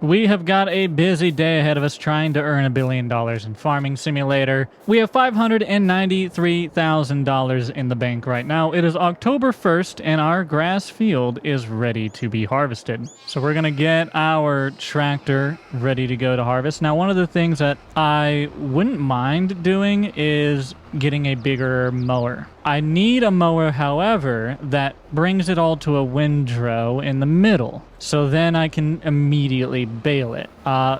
We have got a busy day ahead of us trying to earn $1 billion in Farming Simulator. We have $593,000 in the bank right now. It is October 1st, and our grass field is ready to be harvested. So we're going to get our tractor ready to go to harvest. Now, one of the things that I wouldn't mind doing is getting a bigger mower. I need a mower, however, that brings it all to a windrow in the middle. So then I can immediately bale it.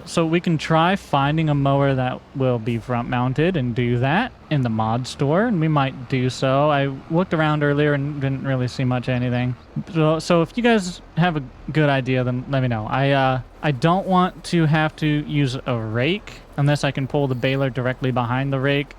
So we can try finding a mower that will be front mounted and do that in the mod store, and we might do so. I looked around earlier and didn't really see much anything. So if you guys have a good idea, then let me know. I don't want to have to use a rake unless I can pull the baler directly behind the rake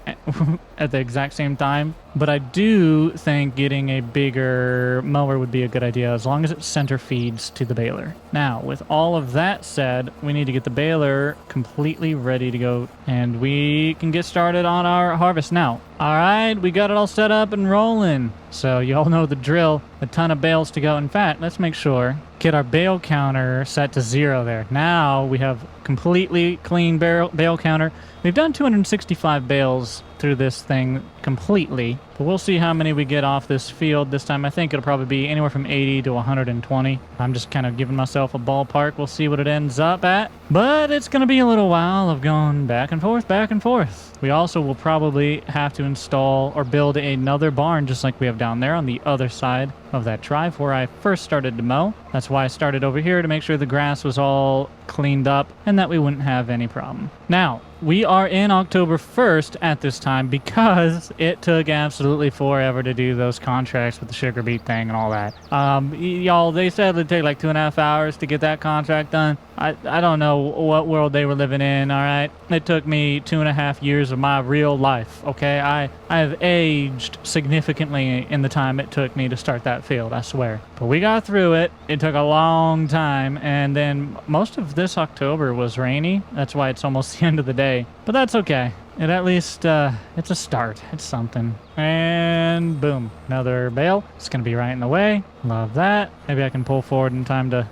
at the exact same time. But I do think getting a bigger mower would be a good idea as long as it center feeds to the baler. Now, with all of that said, we need to get the baler completely ready to go, and we can get started on our harvest now. All right, we got it all set up and rolling. So you all know the drill. A ton of bales to go. In fact, let's make sure. Get our bale counter set to 0 there. Now we have completely clean bale counter. We've done 265 bales through this thing completely, but we'll see how many we get off this field this time. I think it'll probably be anywhere from 80 to 120. I'm just kind of giving myself a ballpark. We'll see what it ends up at, but it's going to be a little while of going back and forth, back and forth. We also will probably have to install or build another barn just like we have down there on the other side of that drive where I first started to mow. That's why I started over here, to make sure the grass was all cleaned up and that we wouldn't have any problem. Now, we are in October 1st at this time because it took absolutely forever to do those contracts with the sugar beet thing and all that. Y'all, they said it'd take like 2.5 hours to get that contract done. I don't know what world they were living in, all right? It took me 2.5 years of my real life, okay? I have aged significantly in the time it took me to start that field, I swear. But we got through it. It took a long time, and then most of this October was rainy. That's why it's almost the end of the day. But that's okay. It at least, it's a start. It's something. And boom, another bale. It's going to be right in the way. Love that. Maybe I can pull forward in time to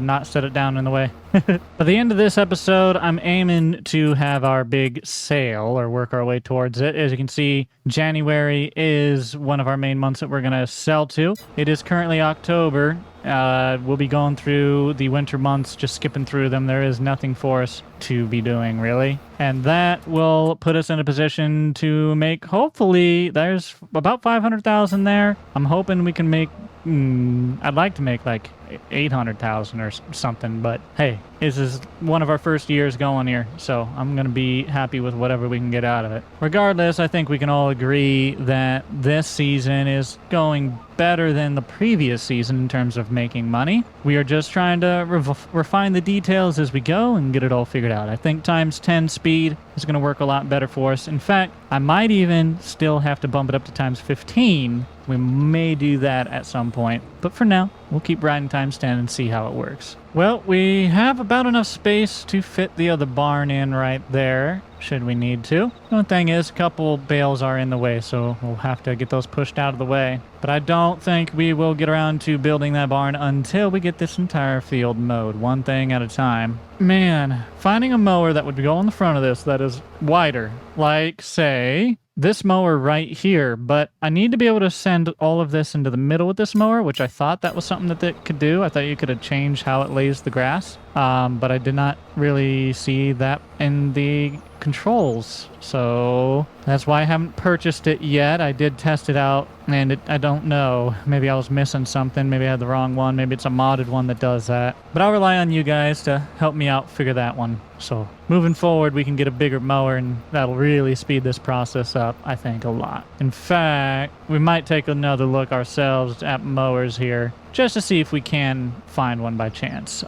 not set it down in the way. By the end of this episode, I'm aiming to have our big sale or work our way towards it. As you can see, January is one of our main months that we're going to sell to. It is currently October. We'll be going through the winter months, just skipping through them. There is nothing for us to be doing, really. And that will put us in a position to make, hopefully, there's about 500,000 there. I'm hoping we can make, I'd like to make like 800,000 or something, but hey, this is one of our first years going here, so I'm going to be happy with whatever we can get out of it. Regardless, I think we can all agree that this season is going better than the previous season in terms of making money. We are just trying to refine the details as we go and get it all figured out. I think times 10 speed is going to work a lot better for us. In fact, I might even still have to bump it up to times 15. We may do that at some point, but for now, we'll keep riding times 10 and see how it works. Well, we have about enough space to fit the other barn in right there, should we need to. The only thing is, a couple bales are in the way, so we'll have to get those pushed out of the way. But I don't think we will get around to building that barn until we get this entire field mowed, one thing at a time. Man, finding a mower that would go on the front of this that is wider, like, say, this mower right here, but I need to be able to send all of this into the middle with this mower, which I thought that was something that it could do. I thought you could have changed how it lays the grass, but I did not really see that in the controls, so that's why I haven't purchased it yet. I did test it out, and I don't know. Maybe I was missing something. Maybe I had the wrong one. Maybe it's a modded one that does that. But I'll rely on you guys to help me out figure that one. So moving forward, we can get a bigger mower, and that'll really speed this process up, I think, a lot. In fact, we might take another look ourselves at mowers here, just to see if we can find one by chance.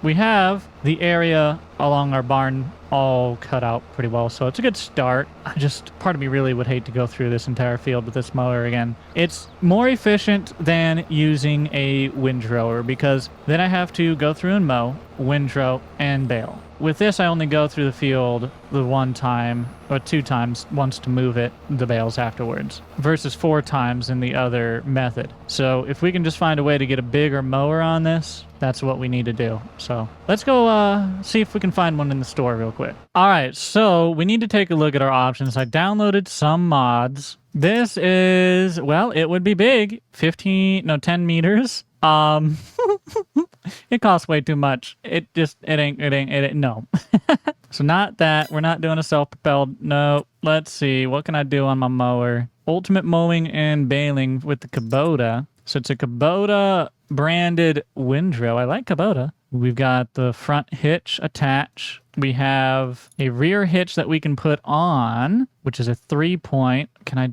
We have the area along our barn all cut out pretty well, so it's a good start. Part of me really would hate to go through this entire field with this mower again. It's more efficient than using a windrower, because then I have to go through and mow, windrow, and bale. With this, I only go through the field the one time, or 2 times, once to move it, the bales afterwards, versus 4 times in the other method. So if we can just find a way to get a bigger mower on this, that's what we need to do. So let's go see if we can find one in the store real quick. All right, so we need to take a look at our options. I downloaded some mods. This is, well, it would be big. 10 meters. It costs way too much. It ain't, no. So not that. We're not doing a self-propelled. No. Let's see. What can I do on my mower? Ultimate mowing and baling with the Kubota. So it's a Kubota branded windrow. I like Kubota. We've got the front hitch attach. We have a rear hitch that we can put on, which is a 3-point. I can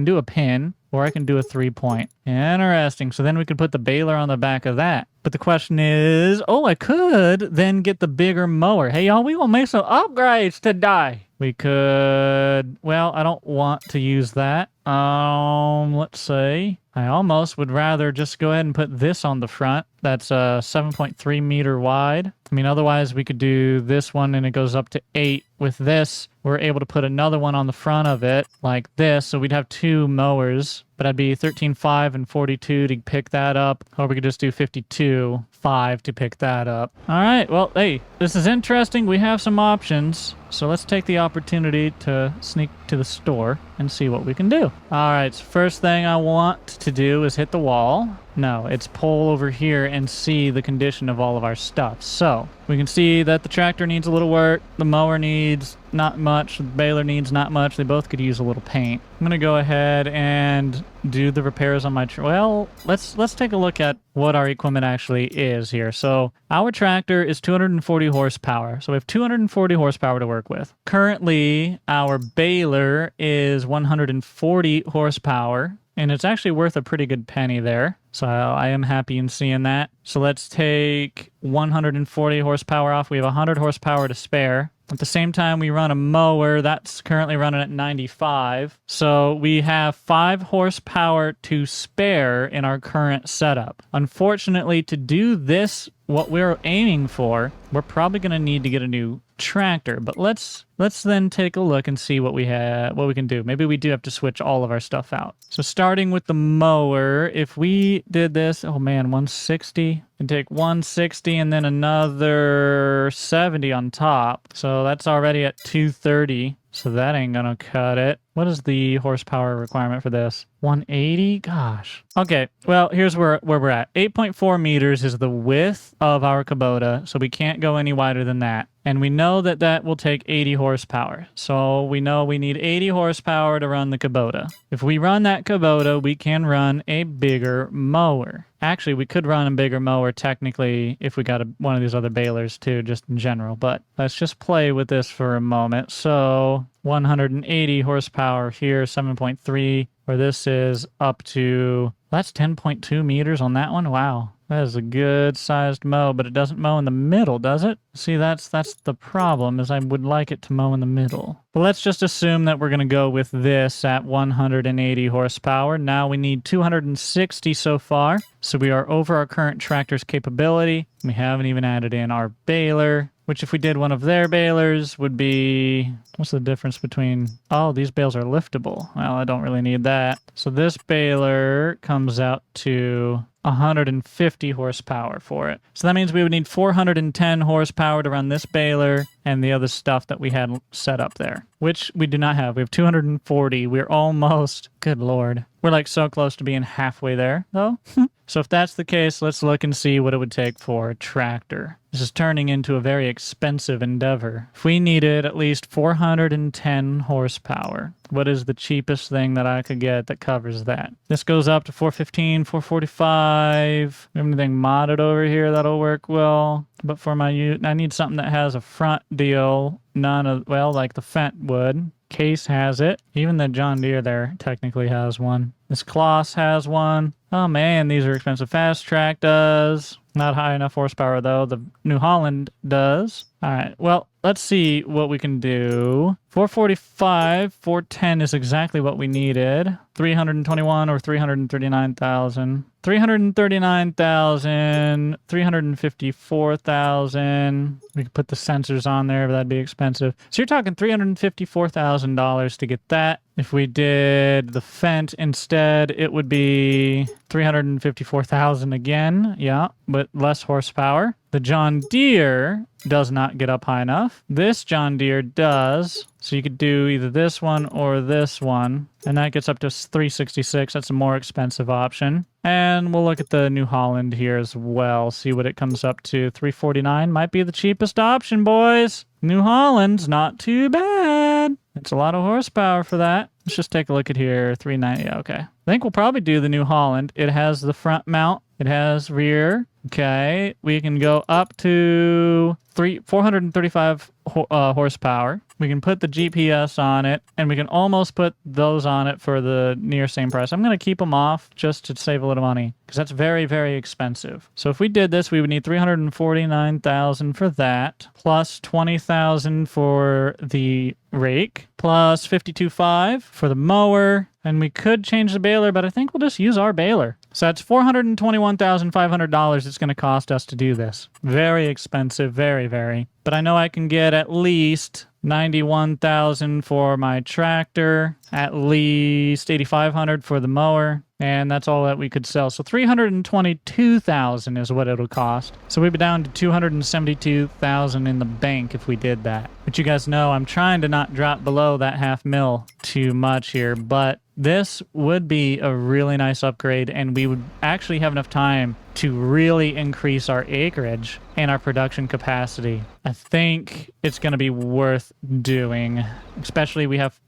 do a pin, or I can do a 3-point. Interesting. So then we could put the baler on the back of that. But the question is, I could then get the bigger mower. Hey, y'all, we gonna make some upgrades today. We could, well, I don't want to use that. Let's see. I almost would rather just go ahead and put this on the front. That's 7.3 meter wide. I mean, otherwise we could do this one and it goes up to 8. With this, we're able to put another one on the front of it like this. So we'd have 2 mowers, but I'd be 13.5 and 42 to pick that up. Or we could just do 52.5 to pick that up. All right, well, hey, this is interesting. We have some options. So let's take the opportunity to sneak to the store and see what we can do. All right, so first thing I want to do is hit the wall. No, it's pull over here and see the condition of all of our stuff. So we can see that the tractor needs a little work. The mower needs not much. The baler needs not much. They both could use a little paint. I'm going to go ahead and do the repairs on my well, let's take a look at what our equipment actually is here. So our tractor is 240 horsepower. So we have 240 horsepower to work with. Currently, our baler is 140 horsepower. And it's actually worth a pretty good penny there. So I am happy in seeing that. So let's take 140 horsepower off. We have 100 horsepower to spare. At the same time, we run a mower. That's currently running at 95. So we have 5 horsepower to spare in our current setup. Unfortunately, to do this, what we're aiming for, we're probably going to need to get a new tractor. But let's then take a look and see what we can do. Maybe we do have to switch all of our stuff out. So starting with the mower, if we did this, 160, and take 160 and then another 70 on top. So that's already at 230. So that ain't gonna cut it. What is the horsepower requirement for this? 180? Gosh. Okay, well, here's where we're at. 8.4 meters is the width of our Kubota, so we can't go any wider than that. And we know that that will take 80 horsepower. So we know we need 80 horsepower to run the Kubota. If we run that Kubota, we can run a bigger mower. Actually, we could run a bigger mower technically if we got one of these other balers too, just in general. But let's just play with this for a moment. So 180 horsepower here, 7.3, where this is up to, that's 10.2 meters on that one. Wow. That is a good sized mow, but it doesn't mow in the middle, does it? See, that's the problem, is I would like it to mow in the middle. But let's just assume that we're going to go with this at 180 horsepower. Now we need 260 so far. So we are over our current tractor's capability. We haven't even added in our baler, which if we did one of their balers would be, what's the difference between, oh, these bales are liftable. Well, I don't really need that. So this baler comes out to 150 horsepower for it. So that means we would need 410 horsepower to run this baler and the other stuff that we had set up there, which we do not have. We have 240. We're almost, good Lord. We're like so close to being halfway there, though. So if that's the case, let's look and see what it would take for a tractor. This is turning into a very expensive endeavor. If we needed at least 410 horsepower, what is the cheapest thing that I could get that covers that? This goes up to 415, 445. We have anything modded over here that'll work well. But for my use, I need something that has a front deal. None of, well, like the Fendt would. Case has it. Even the John Deere there technically has one. This Kloss has one. Oh man, these are expensive. Fast Track does. Not high enough horsepower though. The New Holland does. All right, well, let's see what we can do. 445, 410 is exactly what we needed. 321 or 339,000. 339,000, 354,000. We could put the sensors on there, but that'd be expensive. So you're talking $354,000 to get that. If we did the Fent instead, it would be 354,000 again. Yeah, but less horsepower. The John Deere does not get up high enough. This John Deere does. So you could do either this one or this one. And that gets up to 366. That's a more expensive option. And we'll look at the New Holland here as well. See what it comes up to. 349 might be the cheapest option, boys. New Holland's not too bad. It's a lot of horsepower for that. Let's just take a look at here. 390. Yeah, okay. I think we'll probably do the New Holland. It has the front mount. It has rear. Okay. We can go up to 435 horsepower. We can put the GPS on it, and we can almost put those on it for the near same price. I'm going to keep them off just to save a little money because that's very, very expensive. So if we did this, we would need 349,000 for that, plus 20,000 for the rake, plus 52.5 for the mower, and we could change the baler, but I think we'll just use our baler. So that's $421,500 it's going to cost us to do this. Very expensive, very, very. But I know I can get at least 91,000 for my tractor, at least 8,500 for the mower, and that's all that we could sell. So 322,000 is what it'll cost. So we'd be down to 272,000 in the bank if we did that. But you guys know I'm trying to not drop below that $500,000 too much here, but this would be a really nice upgrade, and we would actually have enough time to really increase our acreage and our production capacity. I think it's going to be worth doing, especially we have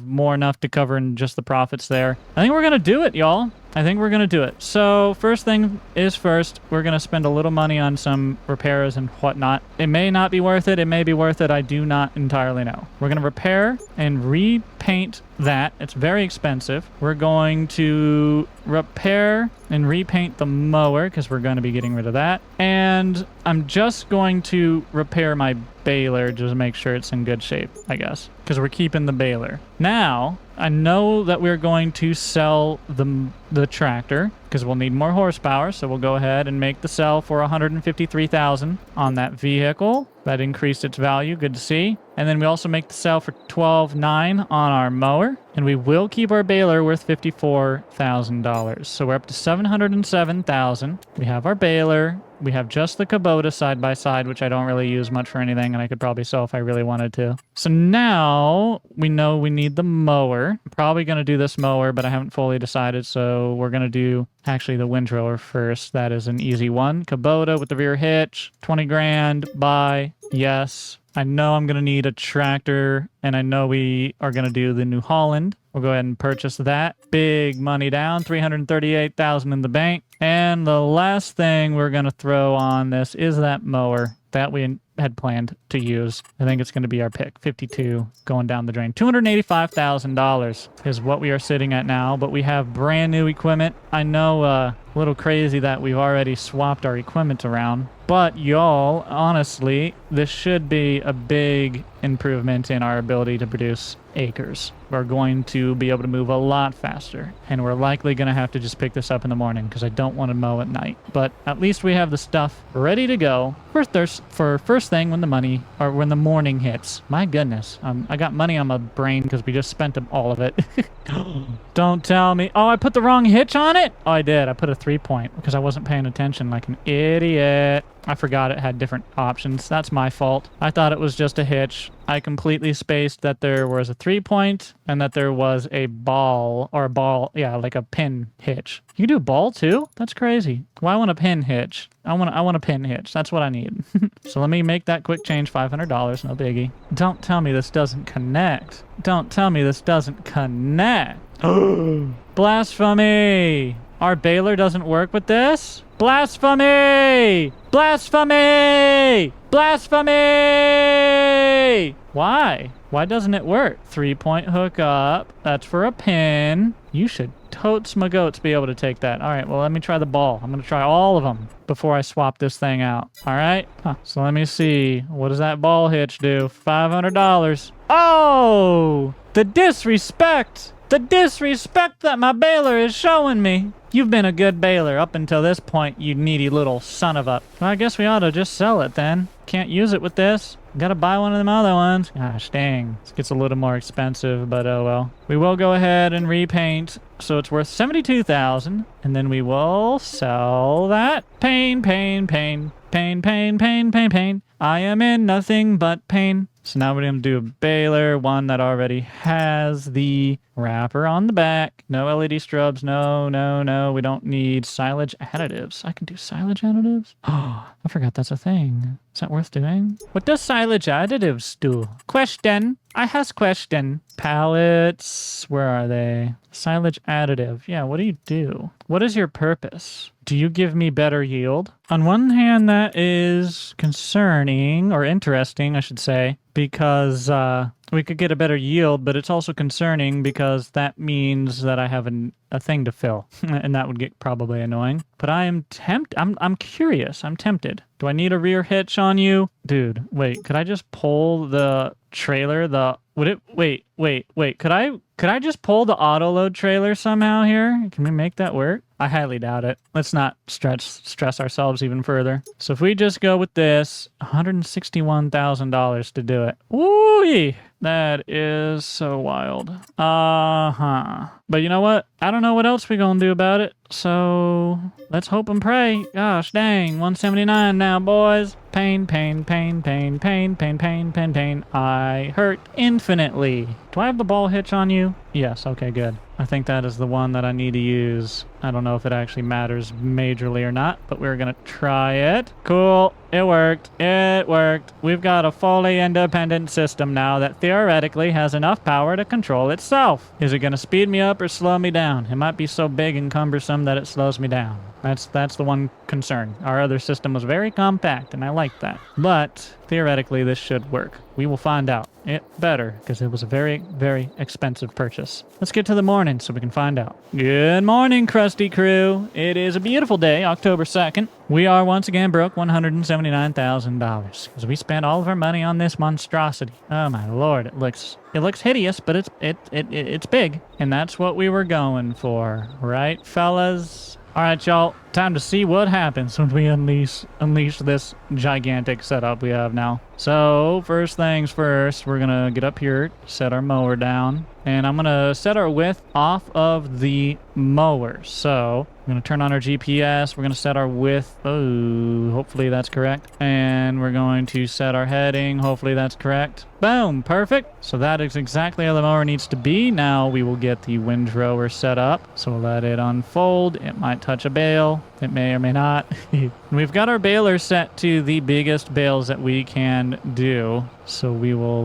more enough to cover in just the profits there. I think we're going to do it, y'all. I think we're going to do it. So first thing is first, we're going to spend a little money on some repairs and whatnot. It may not be worth it. It may be worth it. I do not entirely know. We're going to repair and repaint that. It's very expensive. We're going to repair and repaint the mower because we're going to be getting rid of that. And I'm just going to repair my baler just to make sure it's in good shape, I guess, because we're keeping the baler. Now, I know that we're going to sell the tractor because we'll need more horsepower, so we'll go ahead and make the sell for $153,000 on that vehicle. That increased its value. Good to see. And then we also make the sell for $12,900 on our mower. And we will keep our baler worth $54,000. So we're up to $707,000. We have our baler. We have just the Kubota side by side, which I don't really use much for anything, and I could probably sell if I really wanted to. So now we know we need the mower. I'm probably going to do this mower, but I haven't fully decided. So we're going to do actually the windrower first. That is an easy one. Kubota with the rear hitch, 20 grand. Buy. Yes. I know I'm going to need a tractor, and I know we are going to do the New Holland. We'll go ahead and purchase that. Big money down, $338,000 in the bank. And the last thing we're going to throw on this is that mower that we had planned to use. I think it's going to be our pick. 52 going down the drain. $285,000 is what we are sitting at now, but we have brand new equipment. I know a little crazy that we've already swapped our equipment around, but y'all, honestly, this should be a big improvement in our ability to produce acres. We're going to be able to move a lot faster, and we're likely going to have to just pick this up in the morning because I don't want to mow at night. But at least we have the stuff ready to go for first thing when the morning hits. My goodness, I got money on my brain because we just spent all of it. Don't tell me. Oh, I put the wrong hitch on it? Oh, I did. I put a 3-point because I wasn't paying attention like an idiot. I forgot it had different options. That's my fault. I thought it was just a hitch. I completely spaced that there was a 3-point and that there was a ball, yeah, like a pin hitch. You can do a ball too? That's crazy. Well, I want a pin hitch. I want a pin hitch. That's what I need. So let me make that quick change, $500, no biggie. Don't tell me this doesn't connect. Don't tell me this doesn't connect. Blasphemy! Our baler doesn't work with this? Blasphemy! Blasphemy! Blasphemy! Why? Why doesn't it work? 3-point hookup. That's for a pin. You should totes my goats be able to take that. All right, well, let me try the ball. I'm going to try all of them before I swap this thing out. All right? So let me see. What does that ball hitch do? $500. Oh! The disrespect! The disrespect that my baler is showing me. You've been a good baler up until this point, you needy little son of a... Well, I guess we ought to just sell it then. Can't use it with this. Gotta buy one of them other ones. Gosh, dang. This gets a little more expensive, but oh well. We will go ahead and repaint. So it's worth 72,000. And then we will sell that. Pain, pain, pain. Pain, pain, pain, pain, pain. I am in nothing but pain. So now we're going to do a baler, one that already has the wrapper on the back. No LED strobes. No, no, no. We don't need silage additives. I can do silage additives? Oh, I forgot that's a thing. Is that worth doing? What does silage additives do? Question. I has question. Pallets. Where are they? Silage additive. Yeah, what do you do? What is your purpose? Do you give me better yield? On one hand, that is concerning, or interesting, I should say, because we could get a better yield, but it's also concerning because that means that I have a thing to fill, and that would get probably annoying. But I am tempted. I'm curious. I'm tempted. Do I need a rear hitch on you? Dude, wait, could I just pull the trailer? Wait, could I just pull the auto load trailer somehow here? Can we make that work? I highly doubt it. Let's not stress ourselves even further. So if we just go with this, $161,000 to do it. Woo-wee! That is so wild. But you know what? I don't know what else we're gonna do about it. So let's hope and pray. Gosh dang, 179 now, boys. Pain, pain, pain, pain, pain, pain, pain, pain, pain. I hurt infinitely. Do I have the ball hitch on you? Yes, okay, good. I think that is the one that I need to use. I don't know if it actually matters majorly or not, but we're gonna try it. Cool, it worked, it worked. We've got a fully independent system now that theoretically has enough power to control itself. Is it gonna speed me up or slow me down? It might be so big and cumbersome that it slows me down. That's the one concern. Our other system was very compact, and I like that. But theoretically, this should work. We will find out. It better, because it was a very, very expensive purchase. Let's get to the morning so we can find out. Good morning, Krusty Crew. It is a beautiful day, October 2nd. We are once again broke $179,000 because we spent all of our money on this monstrosity. Oh my lord, it looks hideous, but it's big, and that's what we were going for, right, fellas? All right, y'all, time to see what happens when we unleash this gigantic setup we have now. So first things first, we're gonna get up here, set our mower down, and I'm gonna set our width off of the mower. So we're gonna turn on our GPS. We're gonna set our width. Oh, hopefully that's correct. And we're going to set our heading. Hopefully that's correct. Boom, perfect. So that is exactly how the mower needs to be. Now we will get the windrower set up. So we'll let it unfold. It might touch a bale. It may or may not. We've got our baler set to the biggest bales that we can do. So we will,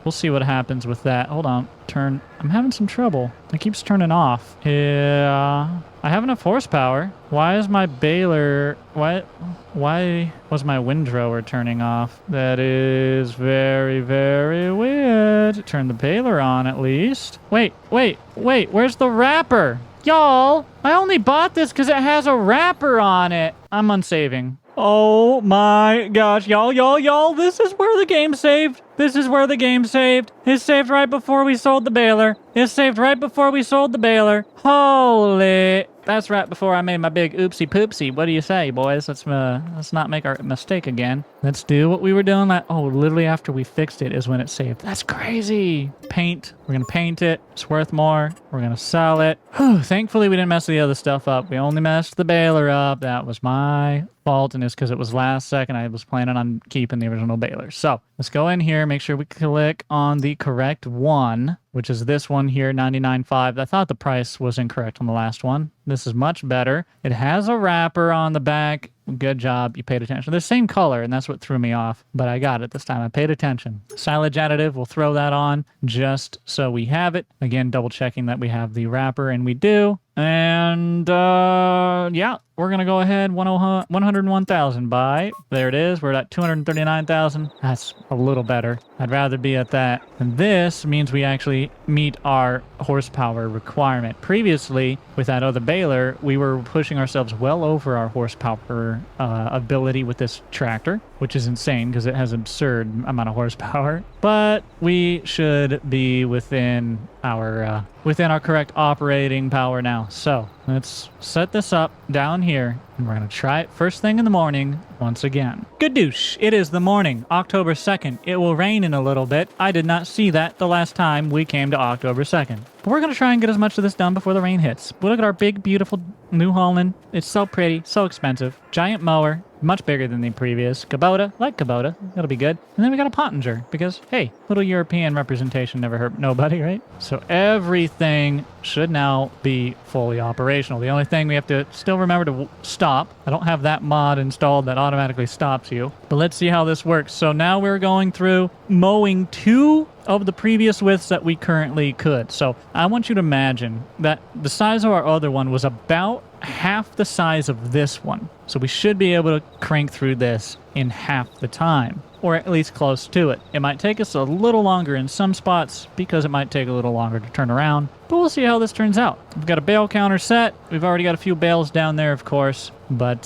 we'll see what happens with that. Hold on. Turn. I'm having some trouble. It keeps turning off. Yeah. I have enough horsepower. Why is my baler... Why was my windrower turning off? That is very, very weird. Turn the baler on at least. Wait. Where's the wrapper? Y'all, I only bought this because it has a wrapper on it. I'm unsaving. Oh my gosh, y'all, this is where the game saved. This is where the game saved. It saved right before we sold the baler. It saved right before we sold the baler. Holy... That's right before I made my big oopsie poopsie. What do you say, boys? Let's not make our mistake again. Let's do what we were doing. Oh, literally after we fixed it is when it saved. That's crazy. Paint. We're going to paint it. It's worth more. We're going to sell it. Whew, thankfully, we didn't mess the other stuff up. We only messed the baler up. That was my fault, and it's because it was last second. I was planning on keeping the original baler. So let's go in here, make sure we click on the correct one, which is this one here, 99.5. I thought the price was incorrect on the last one. This is much better. It has a wrapper on the back. Good job. You paid attention. They're the same color, and that's what threw me off. But I got it this time. I paid attention. Silage additive, we'll throw that on just so we have it. Again, double checking that we have the wrapper, and we do. And yeah, we're going to go ahead 101,000 by. There it is. We're at 239,000. That's a little better. I'd rather be at that. And this means we actually meet our horsepower requirement. Previously, with that other baler, we were pushing ourselves well over our horsepower horsepower ability with this tractor, which is insane because it has absurd amount of horsepower. But we should be within our correct operating power now. So let's set this up down here, and we're gonna try it first thing in the morning once again. Good douche. It is the morning, October 2nd. It will rain in a little bit. I did not see that the last time we came to October 2nd. But we're gonna try and get as much of this done before the rain hits. But look at our big, beautiful New Holland. It's so pretty, so expensive. Giant mower, much bigger than the previous. Kubota, like Kubota, that'll be good. And then we got a Pottinger because, hey, little European representation never hurt nobody, right? So everything should now be fully operational. The only thing we have to still remember to stop. I don't have that mod installed that automatically stops you. But let's see how this works. So now we're going through mowing 2 of the previous widths that we currently could. So I want you to imagine that the size of our other one was about half the size of this one. So we should be able to crank through this in half the time, or at least close to it. It might take us a little longer in some spots because it might take a little longer to turn around, but we'll see how this turns out. We've got a bale counter set. We've already got a few bales down there, of course, but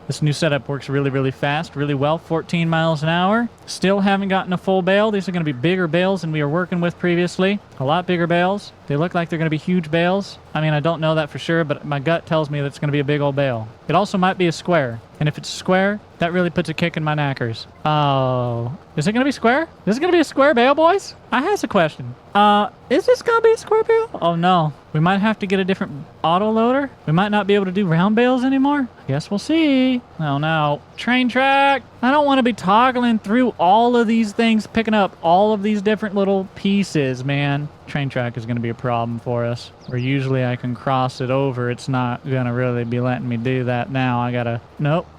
this new setup works really, really fast, really well. 14 miles an hour. Still haven't gotten a full bale. These are going to be bigger bales than we were working with previously. A lot bigger bales. They look like they're going to be huge bales. I mean, I don't know that for sure, but my gut tells me that it's going to be a big old bale. It also might be a square. And if it's square, that really puts a kick in my knackers. Oh, is it going to be square? Is it going to be a square bale, boys? I has a question. Is this going to be a square bale? Oh, no. We might have to get a different auto loader. We might not be able to do round bales anymore. I guess we'll see. Oh, no. Train track. I don't want to be toggling through all of these things, picking up all of these different little pieces, man. Train track is going to be a problem for us. Where usually I can cross it over, it's not going to really be letting me do that now. I got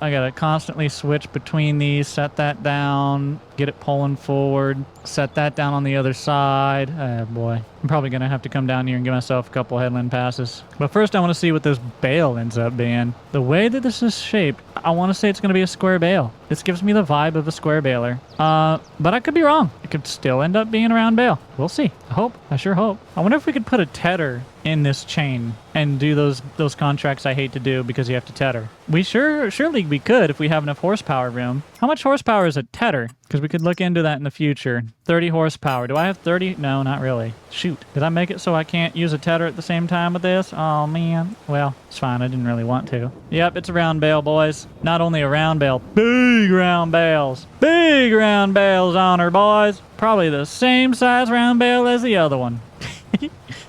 to constantly switch between these, set that down, get it pulling forward, set that down on the other side. Oh, boy. I'm probably going to have to come down here and give myself a couple headland passes. But first I want to see what this bale ends up being. The way that this is shaped, I want to say it's going to be a square bale. This gives me the vibe of a square baler. But I could be wrong. It could still end up being a round bale. We'll see. I sure hope. I wonder if we could put a tedder in this chain and do those contracts I hate to do because you have to tedder. Surely we could if we have enough horsepower room. How much horsepower is a tedder? Because we could look into that in the future. 30 horsepower. Do I have 30? No, not really. Shoot. Did I make it so I can't use a tedder at the same time with this? Oh, man. Well, it's fine. I didn't really want to. Yep, it's a round bale, boys. Not only a round bale, big round bales. Big round bales on her, boys. Probably the same size round bale as the other one.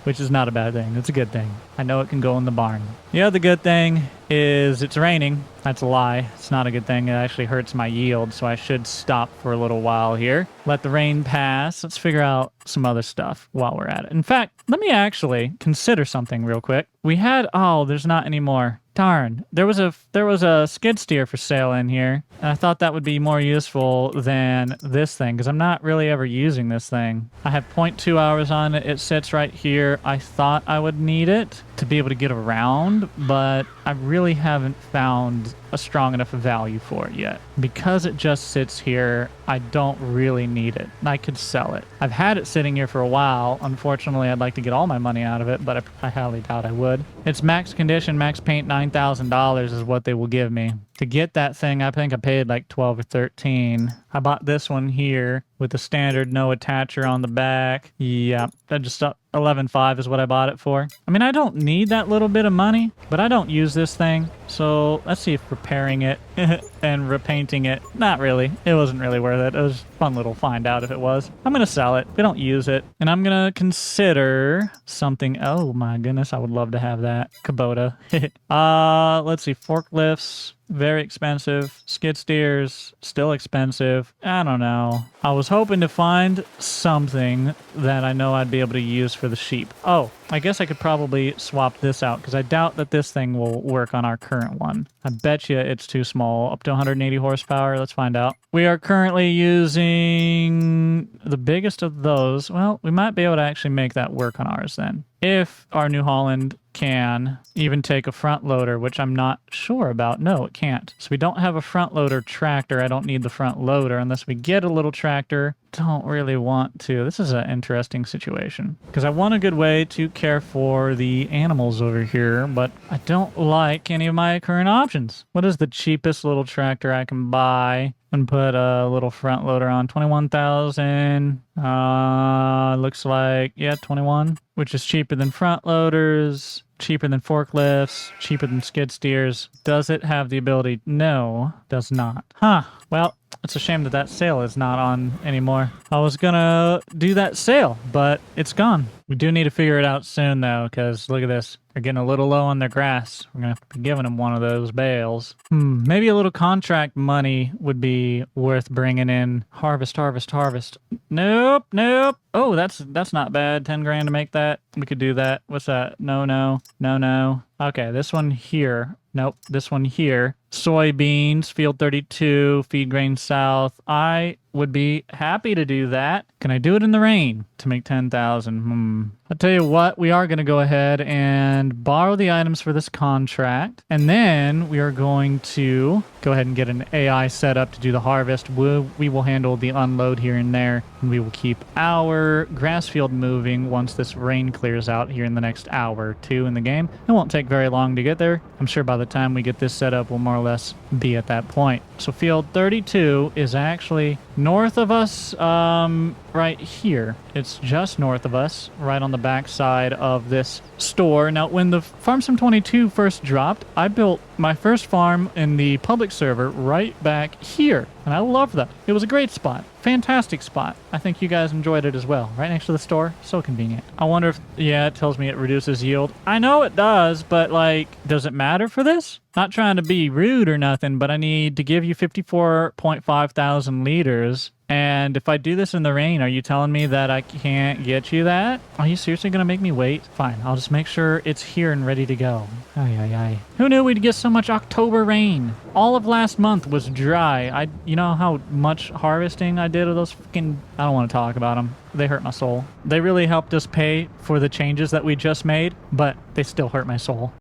Which is not a bad thing. It's a good thing. I know it can go in the barn. The other good thing is it's raining. That's a lie. It's not a good thing. It actually hurts my yield, so I should stop for a little while here. Let the rain pass. Let's figure out some other stuff while we're at it. In fact, let me actually consider something real quick. We had... Oh, there's not any more. Darn. There was a skid steer for sale in here, and I thought that would be more useful than this thing, because I'm not really ever using this thing. I have 0.2 hours on it. It sits right here. I thought I would need it to be able to get around, but I really haven't found a strong enough value for it yet. Because it just sits here, I don't really need it. I could sell it. I've had it sitting here for a while. Unfortunately, I'd like to get all my money out of it, but I highly doubt I would. It's max condition, max paint, $9,000 is what they will give me. To get that thing, I think I paid like 12 or 13. I bought this one here with the standard no attacher on the back. Yeah, that just 11.5 is what I bought it for. I mean, I don't need that little bit of money, but I don't use this thing. So let's see if repairing it and repainting it, not really. It wasn't really worth it. It was fun little find out if it was. I'm going to sell it. We don't use it. And I'm going to consider something. Oh my goodness, I would love to have that. Kubota. Let's see, forklifts. Very expensive. Skid steers, still expensive. I don't know. I was hoping to find something that I know I'd be able to use for the sheep. Oh, I guess I could probably swap this out because I doubt that this thing will work on our current one. I bet you it's too small. Up to 180 horsepower. Let's find out. We are currently using the biggest of those. Well, we might be able to actually make that work on ours then. If our New Holland can even take a front loader, which I'm not sure about. No, it can't. So we don't have a front loader tractor. I don't need the front loader unless we get a little tractor. Don't really want to. This is an interesting situation because I want a good way to care for the animals over here, but I don't like any of my current options. What is the cheapest little tractor I can buy and put a little front loader on? 21,000. Looks like, yeah, 21, which is cheaper than front loaders, cheaper than forklifts, cheaper than skid steers. Does it have the ability? No, does not. Huh. Well, it's a shame that that sale is not on anymore. I was gonna do that sale, but it's gone. We do need to figure it out soon, though, because look at this. They're getting a little low on their grass. We're gonna have to be giving them one of those bales. Maybe a little contract money would be worth bringing in. Harvest, harvest, harvest. Nope, nope. Oh, that's not bad. 10 grand to make that. We could do that. What's that? No, no, no, no. Okay, this one here. Nope, this one here. Soybeans, field 32, feed grain south. I would be happy to do that. Can I do it in the rain to make 10,000? I'll tell you what, we are going to go ahead and borrow the items for this contract. And then we are going to go ahead and get an AI set up to do the harvest. We will handle the unload here and there. And we will keep our grass field moving once this rain clears out here in the next hour or two in the game. It won't take very long to get there. I'm sure by the time we get this set up, we'll more or less be at that point. So field 32 is actually north of us, right here. It's just north of us, right on the back side of this store. Now, when the Farm Sim 22 first dropped, I built my first farm in the public server right back here, and I love that. It was a great spot. Fantastic spot. I think you guys enjoyed it as well. Right next to the store. So convenient. I wonder if, yeah, it tells me it reduces yield. I know it does, but like, does it matter for this? Not trying to be rude or nothing, but I need to give you 54.5 thousand liters. And if I do this in the rain, are you telling me that I can't get you that? Are you seriously going to make me wait? Fine, I'll just make sure it's here and ready to go. Ay, ay, ay. Who knew we'd get so much October rain? All of last month was dry. You know how much harvesting I did of those freaking... I don't want to talk about them. They hurt my soul. They really helped us pay for the changes that we just made, but they still hurt my soul.